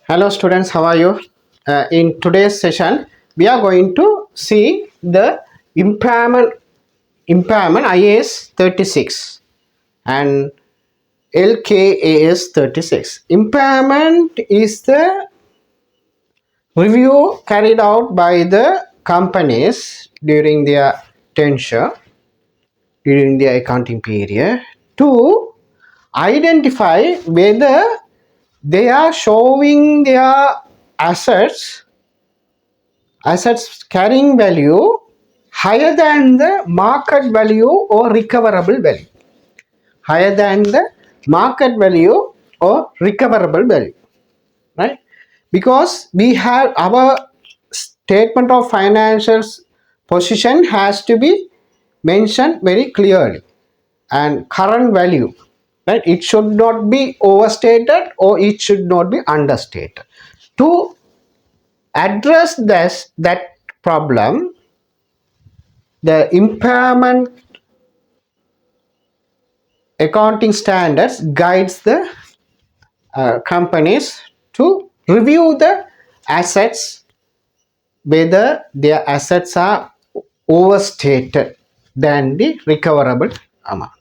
Hello students, how are you? In today's session, we are going to see the impairment IAS 36 and LKAS 36. Impairment is the review carried out by the companies during their tenure, during their accounting period to identify whether they are showing their assets carrying value higher than the market value or recoverable value. Higher than the market value or recoverable value. Right? Because we have our statement of financial position has to be mentioned very clearly, and current value, right? It should not be overstated or it should not be understated. To address that problem, the impairment accounting standards guides the companies to review the assets, whether their assets are overstated than the recoverable amount.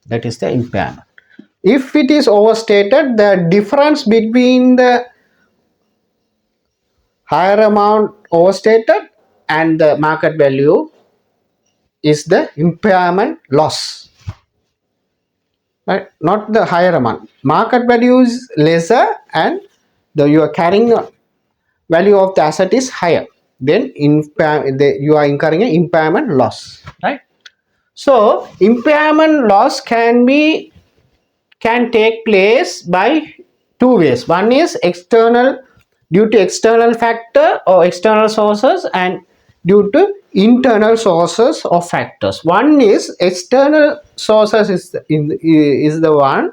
That is the impairment. If it is overstated, the difference between the higher amount overstated and the market value is the impairment loss. Right? Not the higher amount. Market value is lesser and you are carrying value of the asset is higher. Then you are incurring an impairment loss. Right? So impairment loss can take place by two ways. One is external, due to external factor or external sources, and due to internal sources or factors. One is external sources is the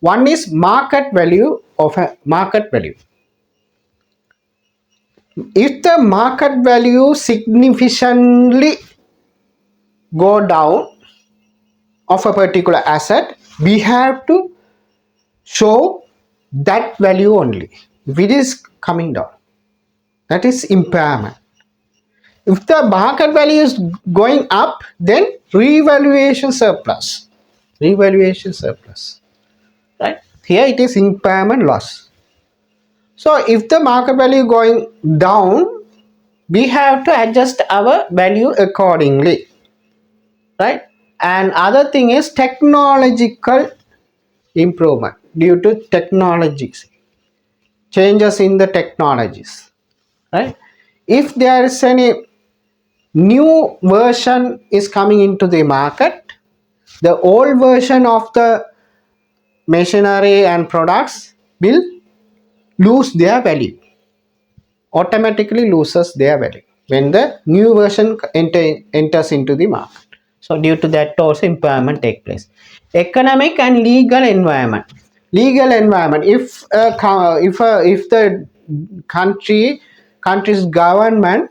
one is market value of a market value. If the market value significantly go down of a particular asset, we have to show that value only. If it is coming down, that is impairment. If the market value is going up, then revaluation surplus. Revaluation surplus. Right? Here it is impairment loss. So if the market value going down, we have to adjust our value accordingly. Right? And other thing is technological improvement due to technologies, changes in the technologies. Right? If there is any new version is coming into the market, the old version of the machinery and products will lose their value, automatically loses their value when the new version enters into the market. So due to that also impairment take place. Economic and legal environment. Legal environment, if the country's government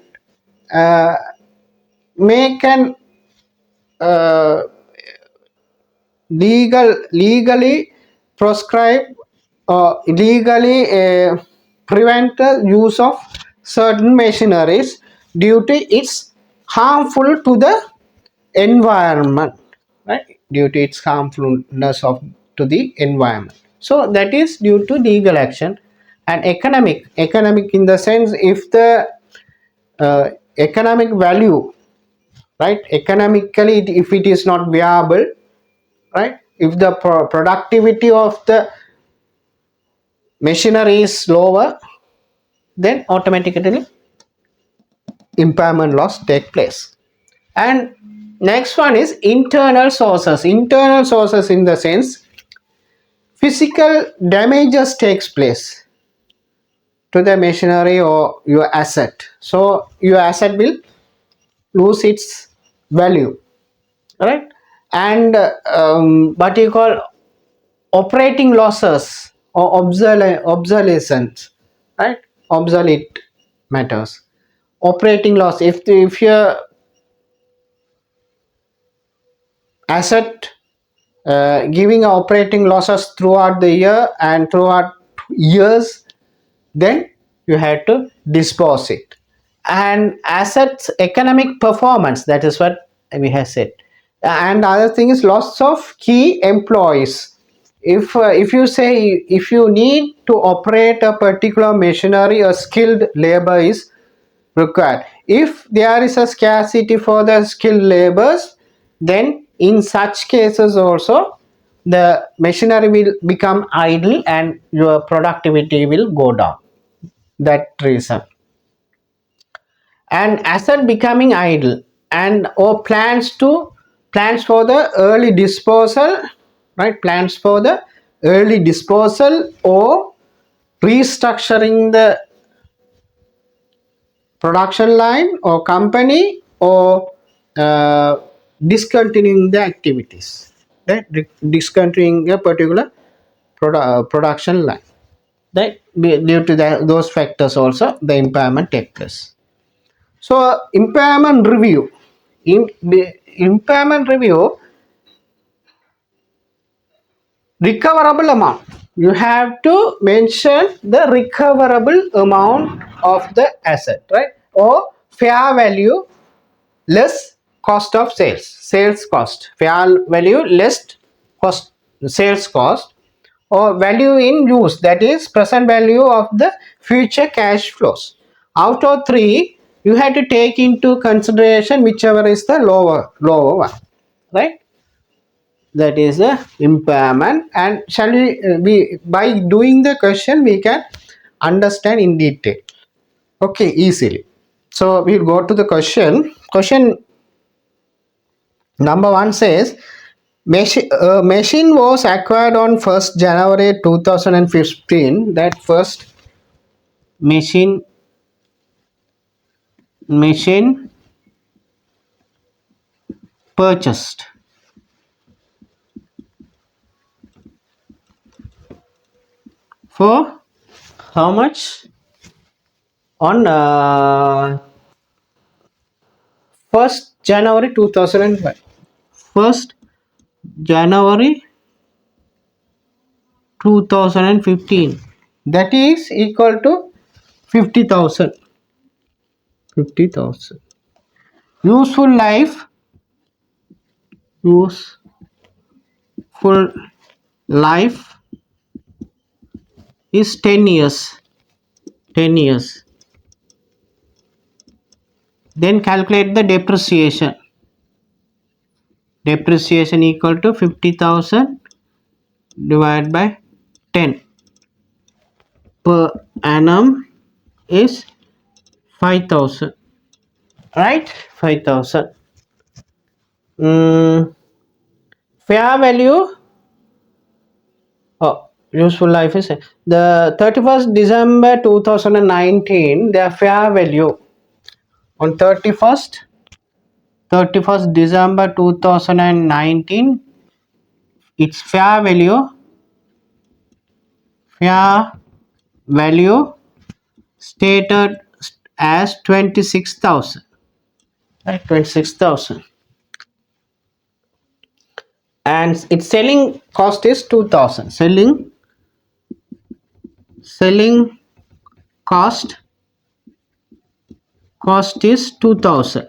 make an uh, legally prescribe or legally prevent the use of certain machineries due to its harmful to the environment, right? Due to its harmfulness of to the environment. So that is due to legal action. And economic in the sense, if the economic value, right, economically if it is not viable, right, if the productivity of the machinery is lower, then automatically impairment loss take place. And next one is internal sources. Internal sources in the sense physical damages takes place to the machinery or your asset, so your asset will lose its value, right? And what you call operating losses or obsolescence, right? Obsolete matters. Operating loss, if your asset giving operating losses throughout the year and throughout years, then you have to dispose it. And assets economic performance, that is what we have said. And other thing is loss of key employees. If you say, if you need to operate a particular machinery, a skilled labor is required. If there is a scarcity for the skilled labors, then in such cases also the machinery will become idle and your productivity will go down. That reason. And asset becoming idle and or plans for the early disposal, right? Plans for the early disposal or restructuring the production line or company, or discontinuing the activities, right? Discontinuing a particular production line, right? Due to those factors also the impairment takes place. So impairment review, in the impairment review, recoverable amount, you have to mention the recoverable amount of the asset, right? Or fair value less cost of sales cost, fair value less cost, sales cost, or value in use, that is present value of the future cash flows. Out of three, you have to take into consideration whichever is the lower one, right? That is the impairment. And shall we by doing the question we can understand in detail, okay, easily. So we'll go to the question. Number one says, machine was acquired on 1st January 2015. That first machine purchased for how much? On 1st January 2001. 1st January 2015. That is equal to 50,000. 50,000. Useful life. Useful life is 10 years. 10 years. Then calculate the depreciation. Depreciation equal to 50,000 divided by 10 per annum is 5,000, right? 5,000. Fair value, oh, useful life is the 31st December 2019, their fair value on 31st December 2019, its fair value stated as 26,000, right? 26,000. And its selling cost is 2,000. Selling cost is 2,000.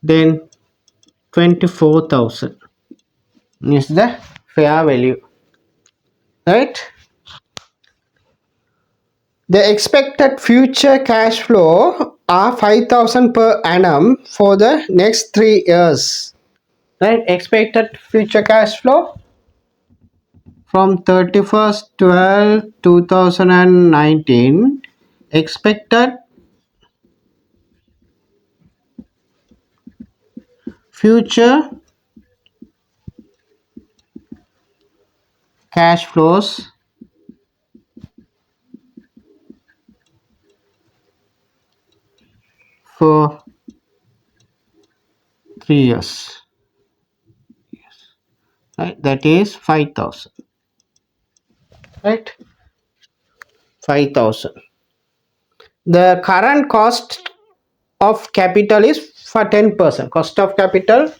Then 24,000 is the fair value, right? The expected future cash flow are 5,000 per annum for the next 3 years, right? Expected future cash flow from 31st 12 2019, expected future cash flows for 3 years, right? That is 5,000, right? 5,000. The current cost of capital is for 10%. Cost of capital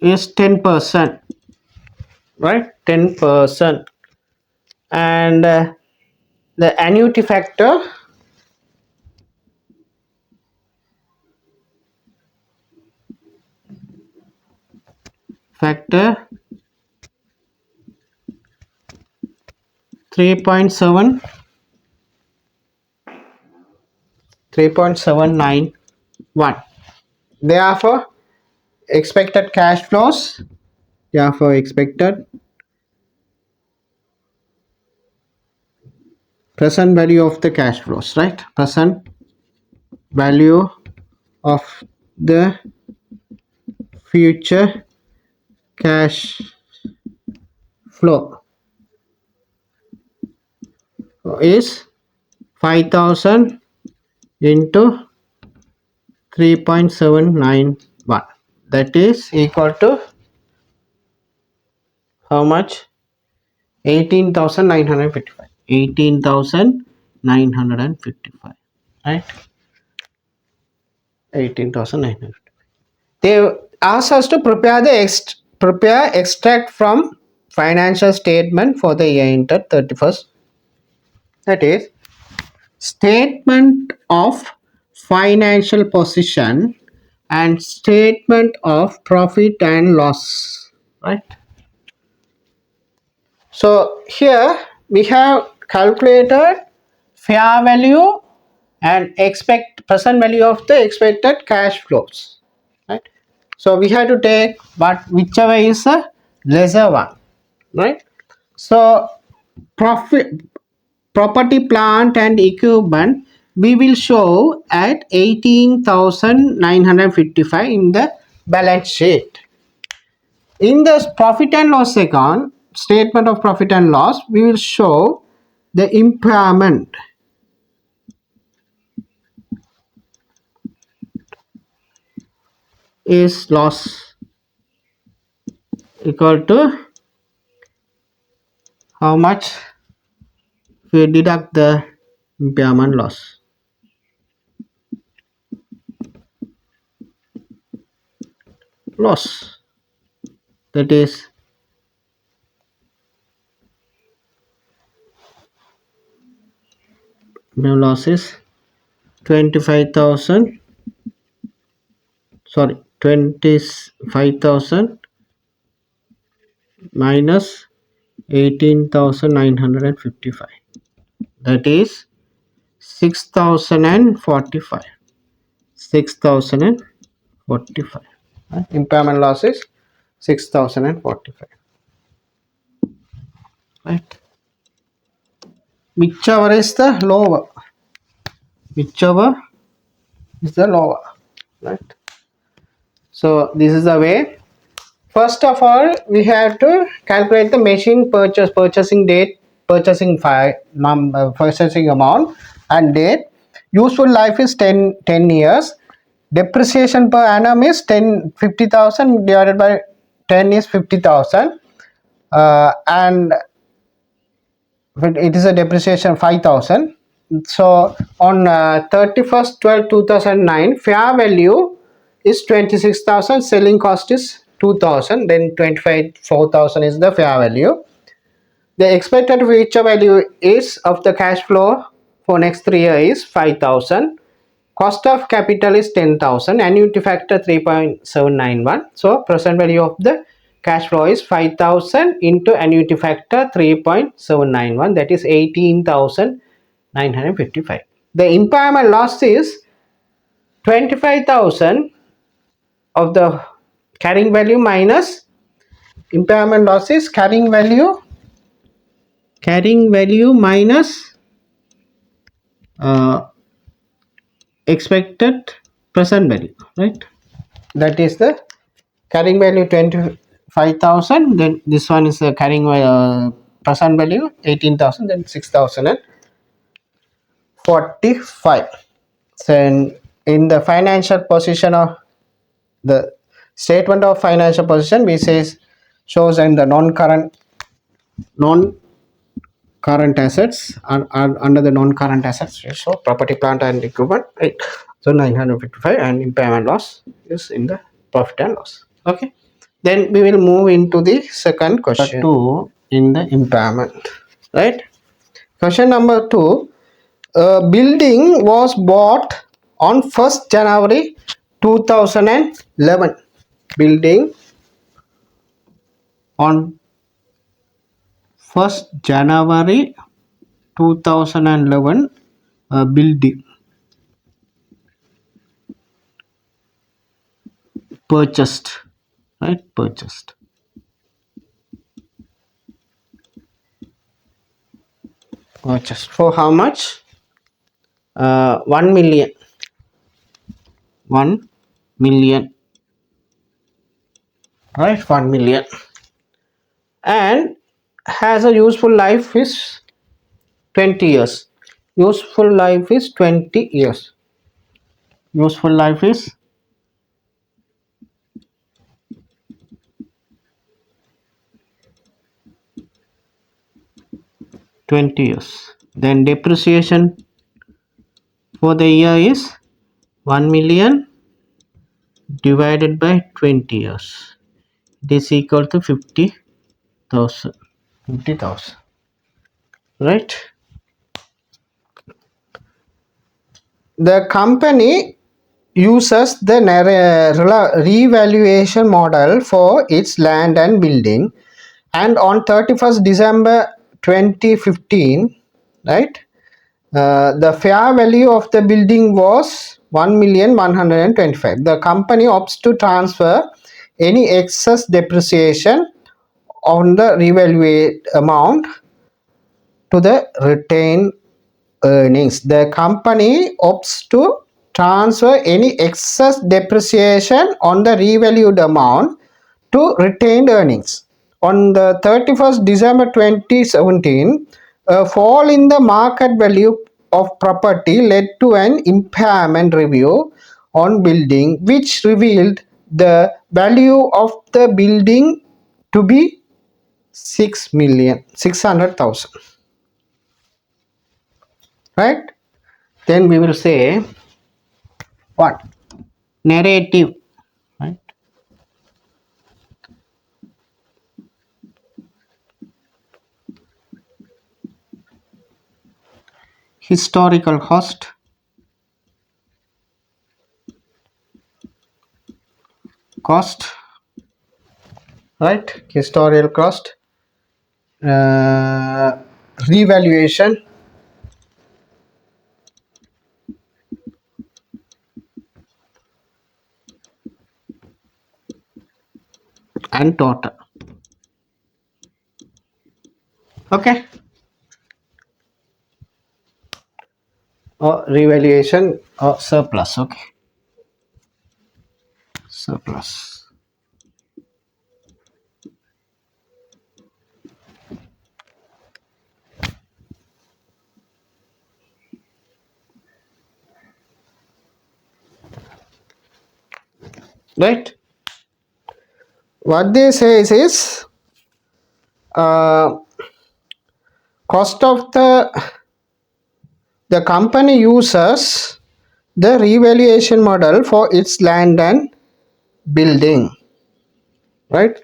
is 10%, right? 10%. And the annuity factor 3.7 3.791. Therefore expected cash flows, therefore expected present value of the cash flows, right? Present value of the future cash flow is 5000 into 3.791. That is equal to how much? 18,955. 18,955. Right? 18,955. They ask us to prepare prepare extract from financial statement for the year entered 31st. That is statement of financial position and statement of profit and loss, right? So here we have calculated fair value and expect present value of the expected cash flows, right? So we have to take whichever is a lesser one, right? So profit property plant and equipment we will show at 18,955 in the balance sheet. In the profit and loss account, statement of profit and loss, we will show the impairment is loss equal to how much we deduct the impairment loss. Loss, that is no loss is 25,000, sorry, 25,000 minus 18,955, that is 6,045. 6,045. Impairment loss is 6,045. Right? Whichever is the lower. Whichever is the lower. Right? So this is the way. First of all, we have to calculate the machine purchasing date, purchasing purchasing amount and date. Useful life is 10 years. Depreciation per annum is 50,000 divided by 10 is 50,000. And it is a depreciation 5,000. So on 31st 12 2009 fair value is 26,000, selling cost is 2,000, then 4,000 is the fair value. The expected future value is of the cash flow for next 3 years is 5,000. Cost of capital is 10,000. Annuity factor 3.791. So present value of the cash flow is 5,000 into annuity factor 3.791. That is 18,955. The impairment loss is 25,000 of the carrying value minus impairment loss is carrying value minus expected present value, right? That is the carrying value 25,000, then this one is the carrying present value 18,000, then 6,045. So in the financial position of the statement of financial position, we says shows in the non-current assets are under the non-current assets. So property plant and equipment, right? So 955, and impairment loss is in the profit and loss. Okay, Then we will move into the second question. 2 in the impairment. Right? Question number 2. A building was bought on 1st January 2011. Building on 1st January 2011. A building purchased. Right? Purchased. Purchased. For how much? 1 million. 1 million. Right? 1 million. And has a useful life is 20 years. Useful life is 20 years. Useful life is 20 years. Then depreciation for the year is 1 million divided by 20 years. It is equal to 50,000. 50,000. Right? The company uses the revaluation model for its land and building, and on 31st December 2015, right, the fair value of the building was 1,125,000. The company opts to transfer any excess depreciation on the revalued amount to the retained earnings. The company opts to transfer any excess depreciation on the revalued amount to retained earnings. On the 31st December 2017, a fall in the market value of property led to an impairment review on building, which revealed the value of the building to be 6,600,000. Right? Then we will say what? Narrative. Right? Historical cost. Cost. Right? Historical cost. Revaluation. And total. Okay. Or revaluation or surplus. Okay. Surplus. Right? What they say is cost of the company uses the revaluation model for its land and building. Right?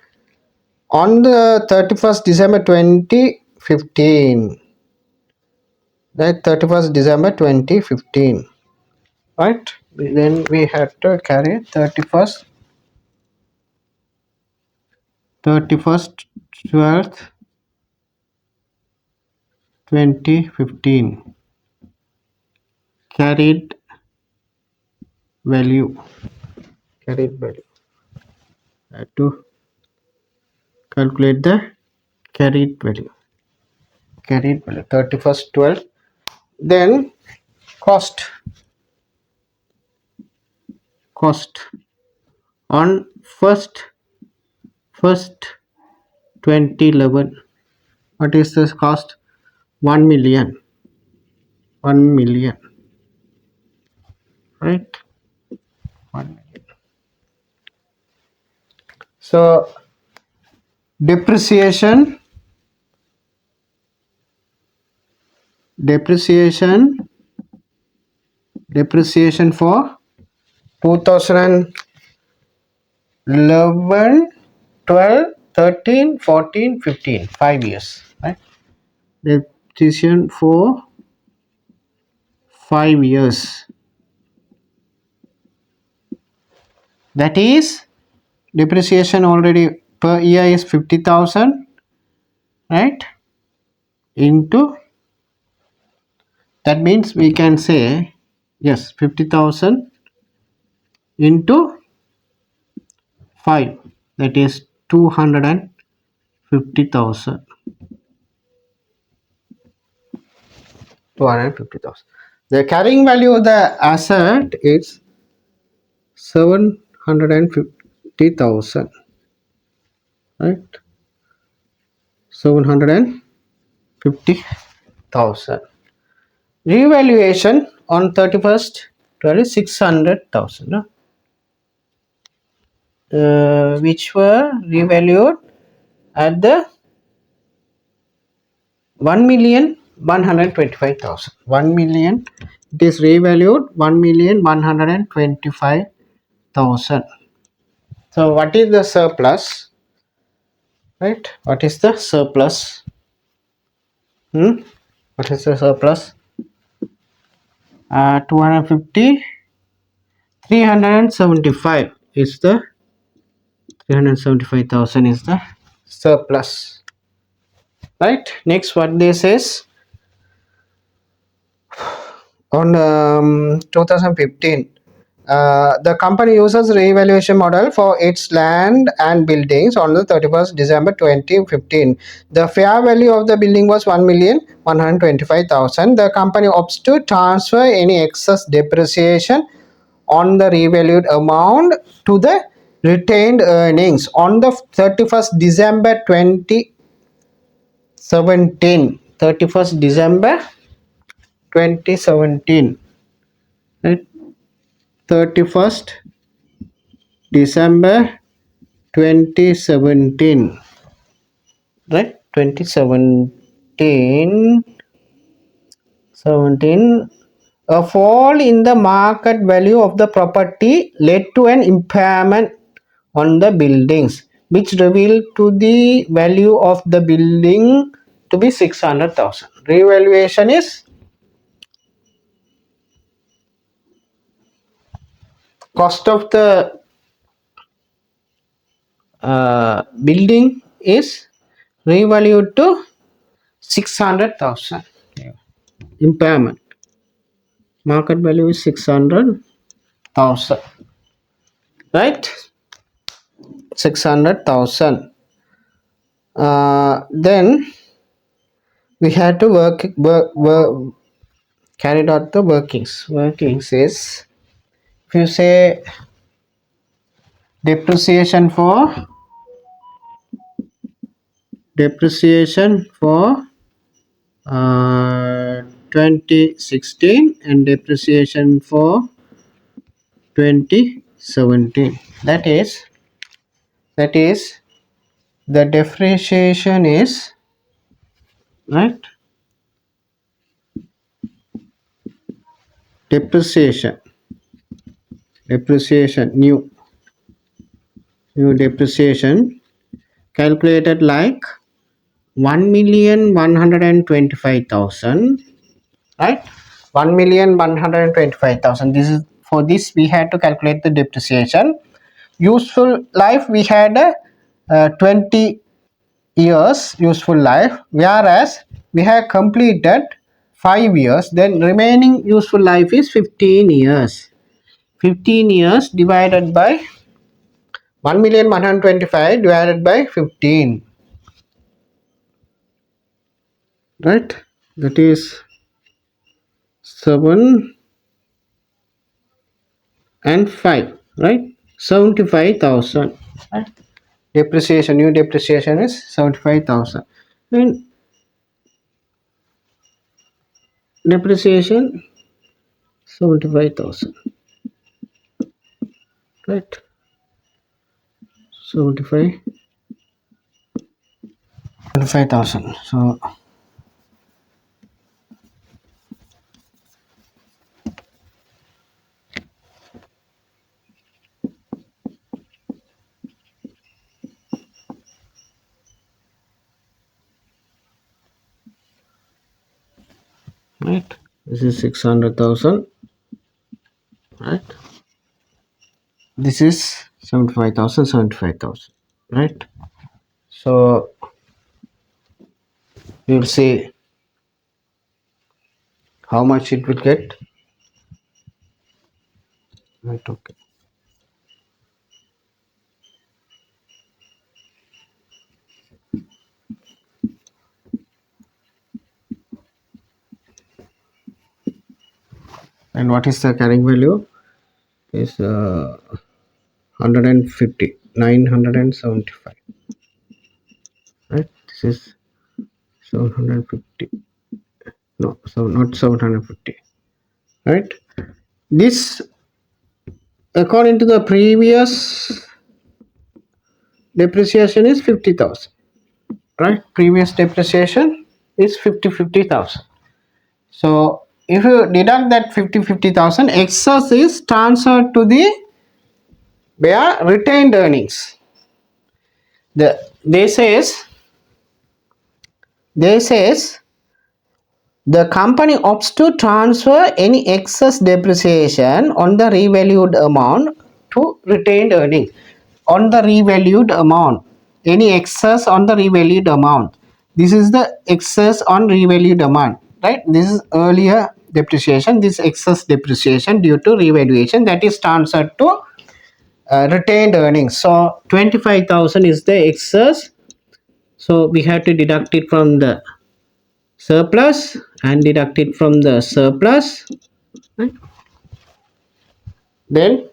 On the 31st December 2015. Right? 31st December 2015. Right? Then we have to carry 31st 12th 2015 carried value. Carried value. I have to calculate the carried value. Carried value 31st 12. Then cost. Cost on first 2011. What is this cost? 1 million. 1 million. Right? 1 million. So depreciation for 2011 12, 13, 14, 15, 5 years, right? Depreciation for 5 years. That is depreciation already per year is 50,000, right? Into, that means we can say, yes, 50,000 into 5, that is 250,000. 250,000. The carrying value of the asset is 750,000, right? 750,000. Revaluation on 31st 12 is 600,000, no? Which were revalued at the 1,125,000. 1,000,000, it is revalued 1,125,000. So what is the surplus, right? What is the surplus? What is the surplus? 250, 375 is the 375,000 is the surplus, right? Next, what this is, on 2015, the company uses revaluation model for its land and buildings on the 31st December 2015. The fair value of the building was 1,125,000. The company opts to transfer any excess depreciation on the revalued amount to the retained earnings on the 31st December 2017. 31st December 2017, right? 31st December 2017, right? 2017, 17. A fall in the market value of the property led to an impairment on the buildings, which revealed to the value of the building to be 600,000. Revaluation is cost of the building is revalued to 600,000. Impairment. Market value is 600,000. Right? 600,000. Then we had to carried out the workings. Workings is, if you say depreciation for 2016 and depreciation for 2017. That is the depreciation is, right, depreciation new depreciation calculated like 1,125,000, right? 1,125,000. This is, for this we had to calculate the depreciation. Useful life, we had a 20 years useful life, whereas we have completed 5 years, then remaining useful life is 15 years. 15 years divided by 1,125 divided by 15, right? That is 7 and 5, right? 75,000, right? Depreciation, new depreciation is 75,000. And depreciation 75,000, right? 75,000. So right? This is 600,000, right? This is 75,000, 75,000, right? So you will see how much it will get, right? Okay. And what is the carrying value? Is 150, 975, right? This is 750. No, so not 750, right? This, according to the previous depreciation, is 50,000, right? Previous depreciation is 50,000. So if you deduct that 50,000, excess is transferred to the their retained earnings. They says the company opts to transfer any excess depreciation on the revalued amount to retained earnings. On the revalued amount, any excess on the revalued amount. This is the excess on revalued amount, right? This is earlier depreciation. This excess depreciation due to revaluation that is transferred to retained earnings. So 25,000 is the excess. So we have to deduct it from the surplus and deduct it from the surplus, right? Then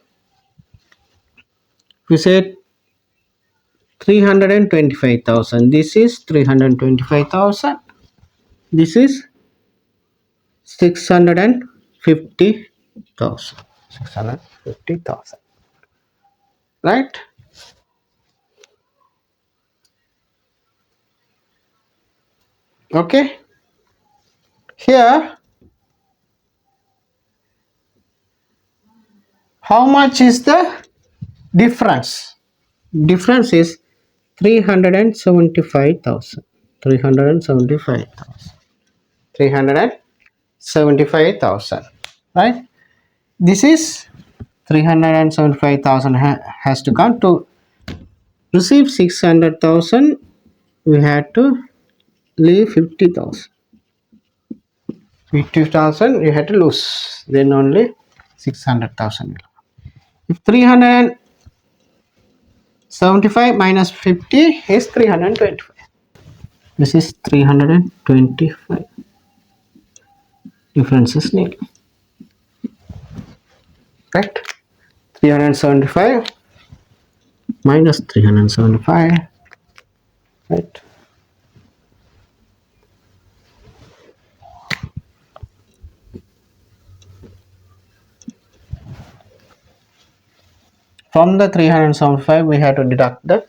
we said 325,000. This is 325,000. This is 650,000. 650,000, right? Okay. Here, how much is the difference? Difference is 375,000. 375,000. 375,000, right? This is 375,000 has to come to receive 600,000. We had to leave 50,000. 50,000 you had to lose. Then only 600,000. If 375 minus 50 is 325. This is 325. Difference is nil. Right? 375 minus 375. Right? From the 375 we have to deduct the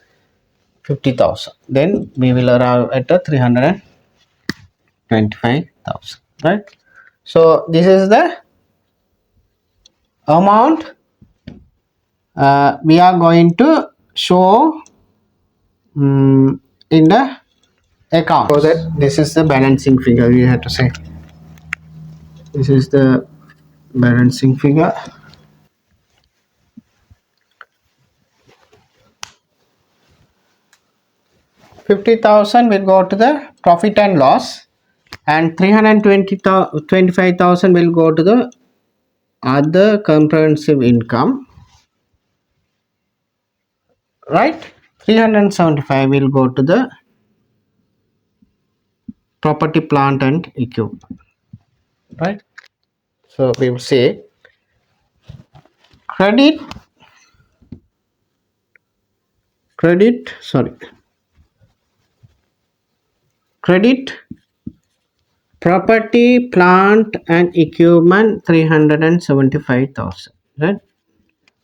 50,000. Then we will arrive at the 325,000. Right? So this is the amount we are going to show in the account. So that this is the balancing figure. We have to say this is the balancing figure. 50,000 will go to the profit and loss, and 325,000 will go to the other comprehensive income, right? 375 will go to the property, plant and equipment, right? So we will say credit credit property, plant and equipment 375,000, right?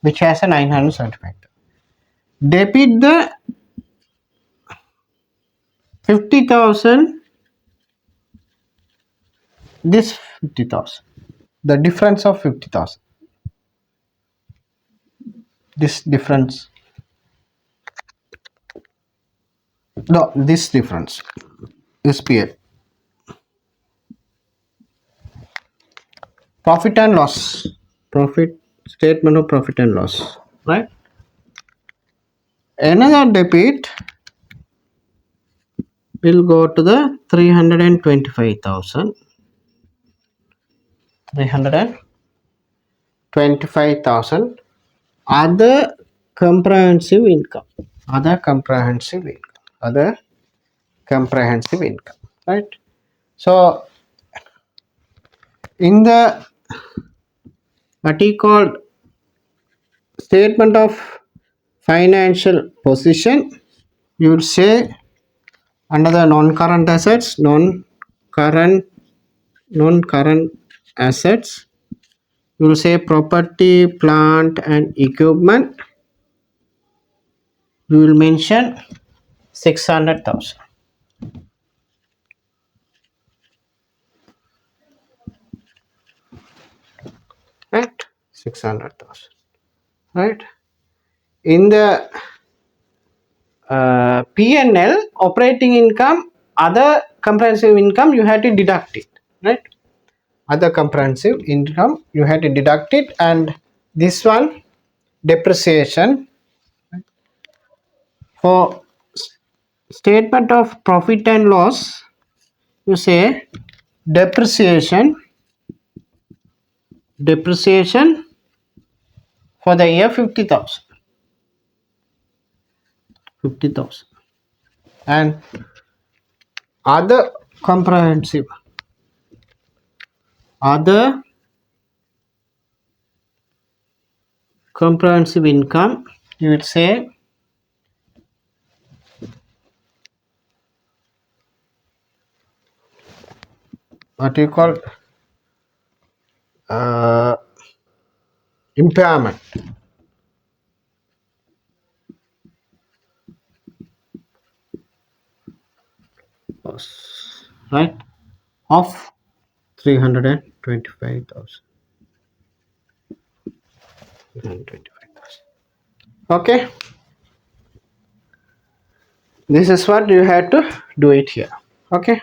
Which has a 975. Debit the 50,000, this 50,000, the difference of 50,000, this difference, no, this difference is PL. profit and loss, profit statement of profit and loss, right? Another debit will go to the 325,000. 325,000 other comprehensive income. Other comprehensive income. Other comprehensive income. Right? So in the what he called statement of financial position, you would say under the non-current assets, non-current assets, you will say property, plant and equipment. We will mention 600,000. Right? 600,000. Right? In the P&L, operating income, other comprehensive income, you had to deduct it. Right? Other comprehensive income, you had to deduct it, and this one, depreciation. For statement of profit and loss, you say depreciation for the year 50,000. 50,000. And other comprehensive other comprehensive income, you would say what you call impairment. Right, of 325,000. Okay, this is what you had to do it here. Okay,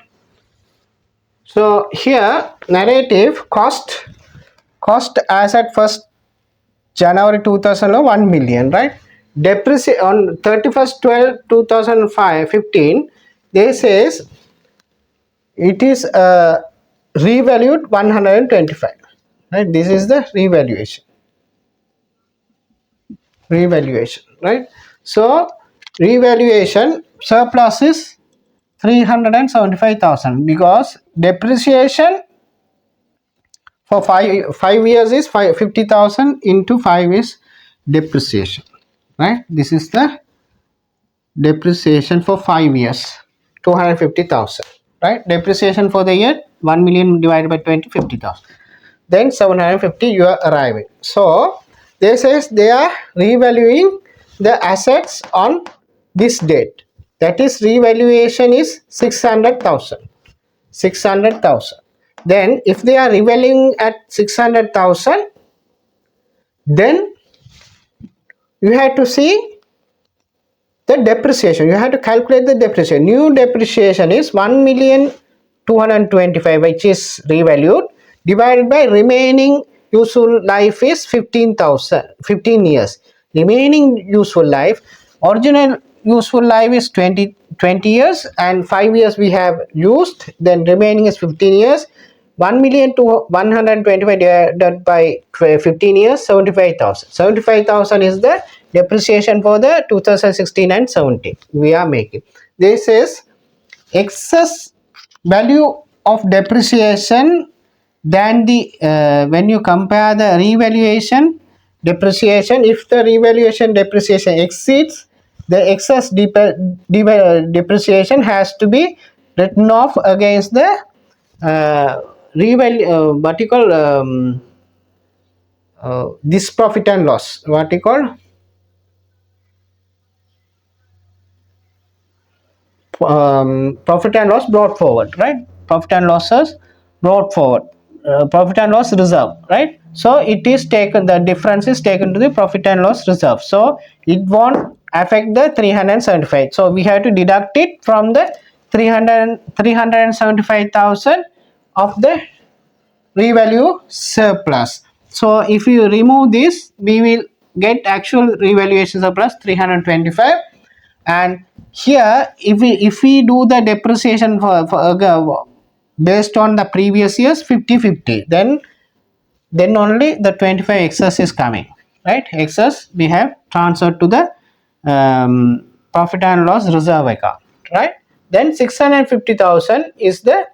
so here narrative cost as at 1st January 2000 1 million, right? Depreciate on 31st 12 2015, they says it is revalued 125, right? This is the revaluation, right? So revaluation surplus is 375,000 because depreciation for 5 years is 50,000 into 5 is depreciation, right? This is the depreciation for 5 years, 250,000, right? Depreciation for the year 1 million divided by 20, 50,000. Then 750 you are arriving. So they says they are revaluing the assets on this date. That is revaluation is 600,000. 600,000. Then if they are revaluing at 600,000, then you have to see the depreciation. You have to calculate the depreciation. New depreciation is 1,225,000, which is revalued, divided by remaining useful life is 15 years. Remaining useful life, original useful life is 20 years, and 5 years we have used, then remaining is 15 years. 1,000,000 to 125 divided by 15 years, 75,000. 75,000 is the depreciation for the 2016 and 17 we are making. This is excess value of depreciation than the when you compare the revaluation depreciation. If the revaluation depreciation exceeds, the excess depreciation has to be written off against the what you call this profit and loss, what you call profit and loss brought forward, right? Profit and losses brought forward, profit and loss reserve, right? So it is taken, the difference is taken to the profit and loss reserve, so it won't affect the 375. So we have to deduct it from the 375,000 of the revalue surplus. So if you remove this, we will get actual revaluation surplus 325. And here if we do the depreciation for based on the previous years 50/50, then only the 25 excess is coming, right? Excess we have transferred to the profit and loss reserve account, right? Then 650,000 is the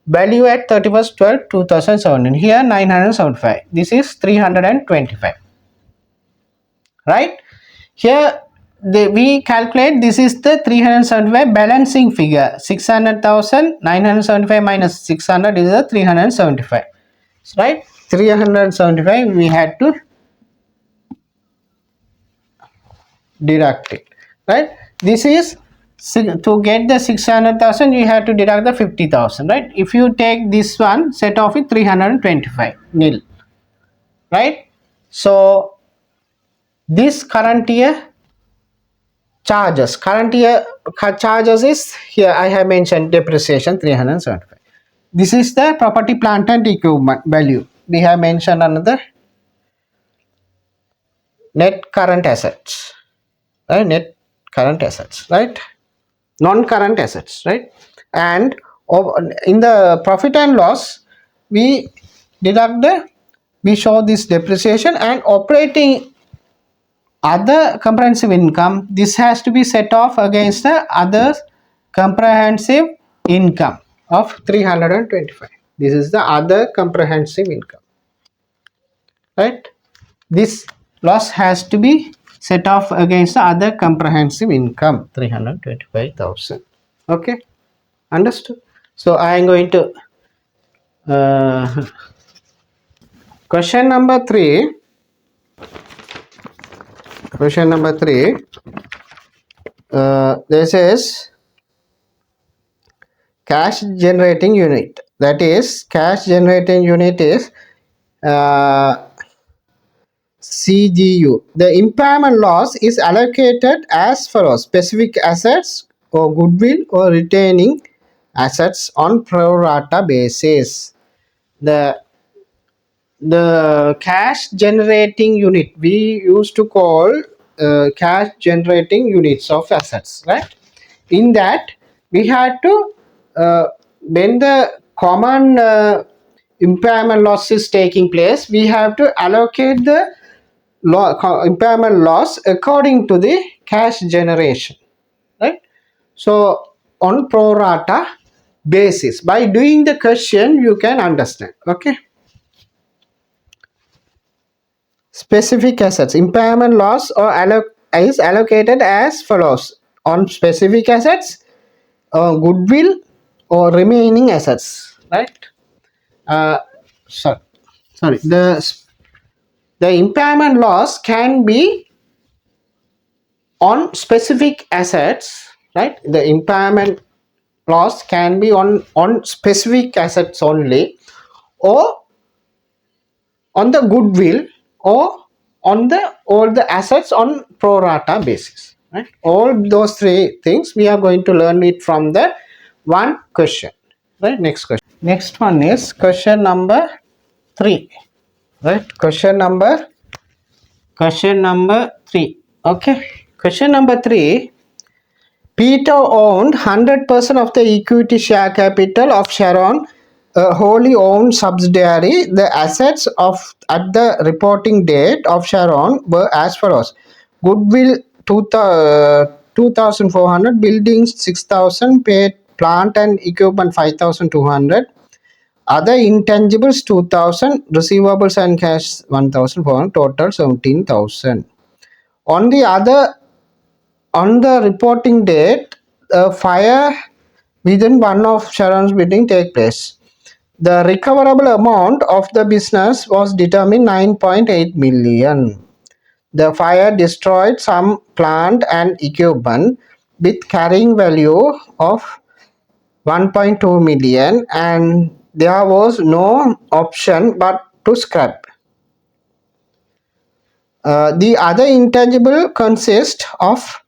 value at 31st 12 2017. Here 975, this is 325, right? Here we calculate this is the 375 balancing figure. 600,000, 975 minus 600 is the 375, right? 375 we had to deduct it, right? This is to get the 600,000 you have to deduct the 50,000, right? If you take this one, set off with 325 nil, right? So this current year charges, is here. I have mentioned depreciation 375. This is the property, plant and equipment value. We have mentioned another net current assets, right? Net current assets, right? Non-current assets, right? And in the profit and loss, we we show this depreciation and operating other comprehensive income. This has to be set off against the other comprehensive income of 325. This is the other comprehensive income, right? This loss has to be set off against the other comprehensive income 325,000. Okay, understood? So I am going to question number 3. Question number 3. This is cash generating unit. That is, cash generating unit is CGU. The impairment loss is allocated as follows: specific assets or goodwill or retaining assets on pro rata basis. The cash generating unit we used to call cash generating units of assets, right? In that we had to when the common impairment loss is taking place, we have to allocate the impairment loss according to the cash generation, right? So on pro rata basis, by doing the question you can understand. Okay, specific assets impairment loss or is allocated as follows: on specific assets, goodwill or remaining assets, right? uh, so, sorry, the impairment loss can be on specific assets, right? The impairment loss can be on specific assets only, or on the goodwill, or on the all the assets on pro rata basis, right? All those three things we are going to learn it from the one question, right? Next question. Next one is question number 3, right? Question number 3. Okay, question number 3. Peter owned 100% of the equity share capital of Sharon, a wholly owned subsidiary. The assets of at the reporting date of Sharon were as follows: goodwill 2,400, buildings 6,000, paid plant and equipment 5,200, other intangibles 2,000, receivables and cash 1,400, total 17,000. On the reporting date, a fire within one of Sharon's building take place. The recoverable amount of the business was determined 9.8 million. The fire destroyed some plant and equipment with carrying value of 1.2 million, and there was no option but to scrap. The other intangible consists of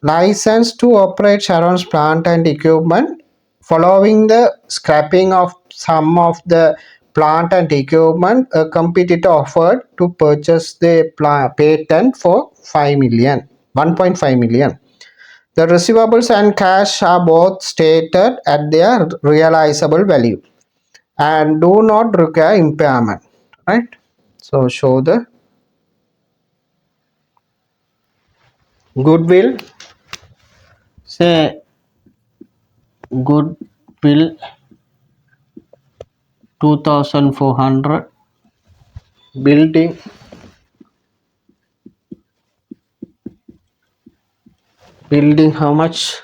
license to operate Sharon's plant and equipment. Following the scrapping of some of the plant and equipment, a competitor offered to purchase the patent for 5 million, 1.5 million. The receivables and cash are both stated at their realizable value and do not require impairment, right? So show the goodwill. Say goodwill 2400. Building how much?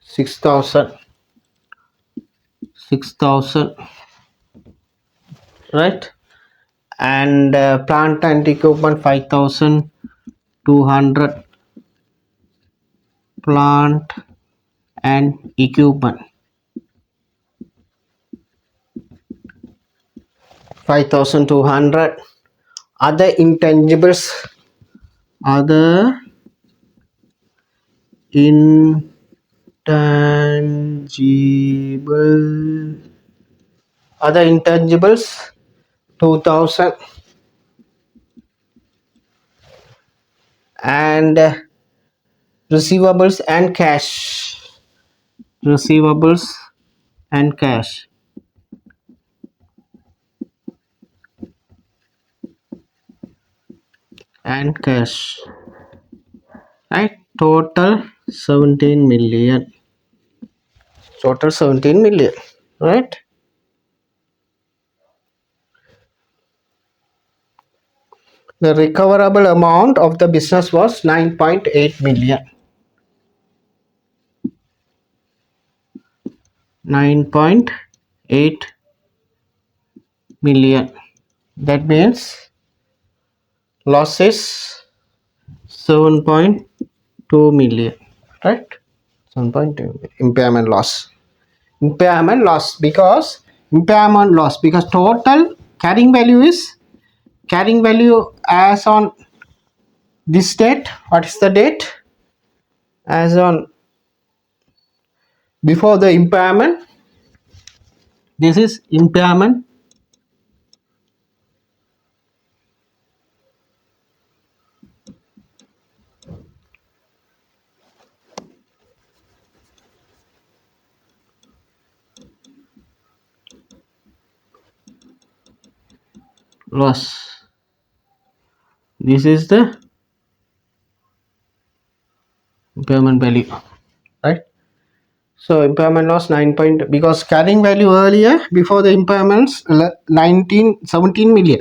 6,000. 6,000, right? And plant and equipment 5,200. Plant and equipment 5,200. Other intangibles, other intangible other intangibles 2,000. And receivables and cash, receivables and cash, and cash, right? Total 17 million, total 17 million, right? The recoverable amount of the business was 9.8 million. 9.8 million. That means loss is 7.2 million, right? 7.2 impairment loss. Impairment loss because total carrying value is carrying value as on this date. What is the date? As on before the impairment. This is impairment loss. This is the impairment value, right? So impairment loss 9 point, because carrying value earlier before the impairments 17 million.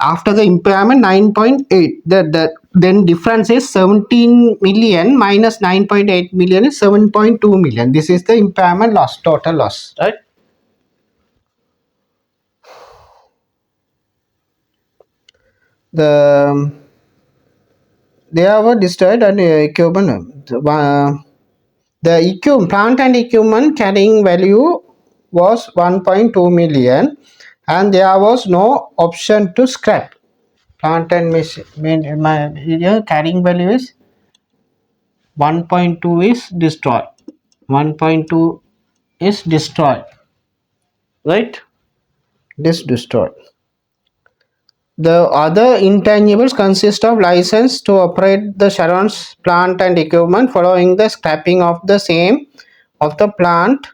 After the impairment 9.8. The then difference is 17 million minus 9.8 million is 7.2 million. This is the impairment loss, total loss, right? They were destroyed and equipment. The plant and equipment carrying value was 1.2 million and there was no option to scrap. Plant and machine carrying value is 1.2 is destroyed. 1.2 is destroyed, right? This destroyed. The other intangibles consist of license to operate the Sharon's plant and equipment following the scrapping of the same of the plant,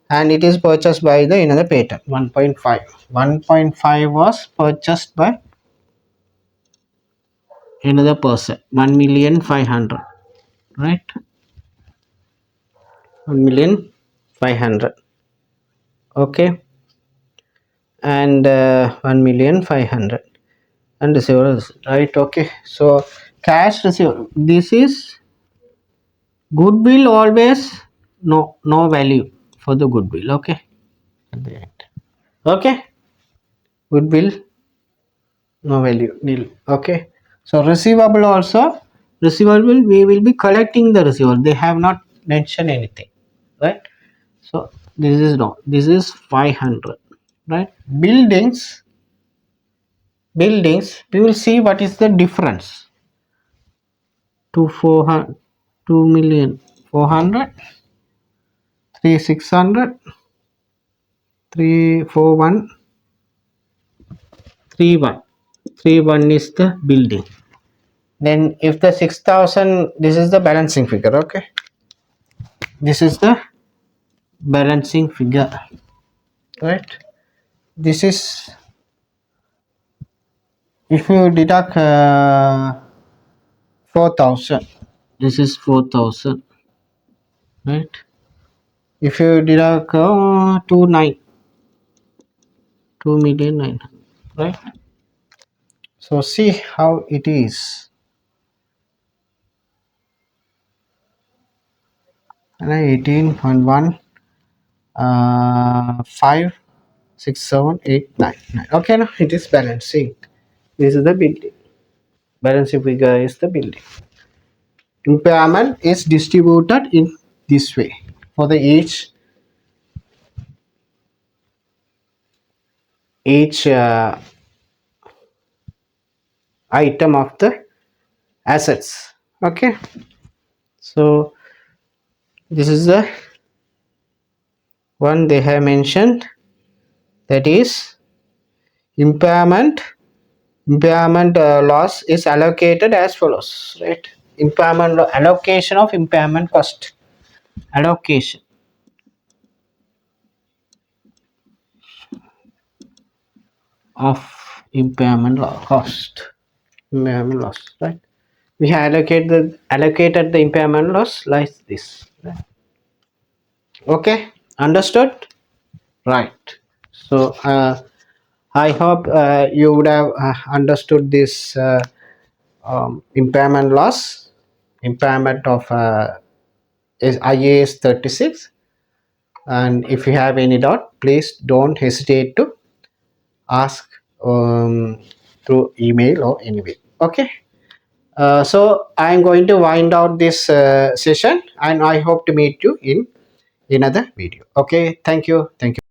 and it is purchased by the another patent. 1.5. 1.5 was purchased by another person. 1,500,000, right? 1,500,000. Okay, and 1,500,000 and receivables, right? Okay, so cash receiver. This is goodwill, always no value for the goodwill. Okay, at the end. Okay, goodwill no value, nil. Okay, so receivable also, receivable we will be collecting the receivable. They have not mentioned anything, right? So this is no, this is 500, right? Buildings we will see what is the difference. 2 2,400,000, 3,600,000, 341 31 31 is the building. Then if the 6000, this is the balancing figure. Okay, this is the balancing figure, right? This is, if you deduct 4000, this is 4000, right? If you deduct 2,900,000, right? So see how it is. 18.1 5 6 7 8 9 9. Okay, now it is balancing. This is the building. Balancing figure is the building. Impairment is distributed in this way for the each item of the assets. Okay, so this is the one they have mentioned, that is impairment. Impairment loss is allocated as follows, right? Allocation of impairment cost. Allocation of cost. Impairment loss, right? We have allocated the impairment loss like this, right? Okay, understood? Right. So I hope you would have understood this impairment loss, impairment of is IAS 36. And if you have any doubt, please don't hesitate to ask through email or any way. Okay. So I'm going to wind out this session, and I hope to meet you in another video. Okay. Thank you. Thank you.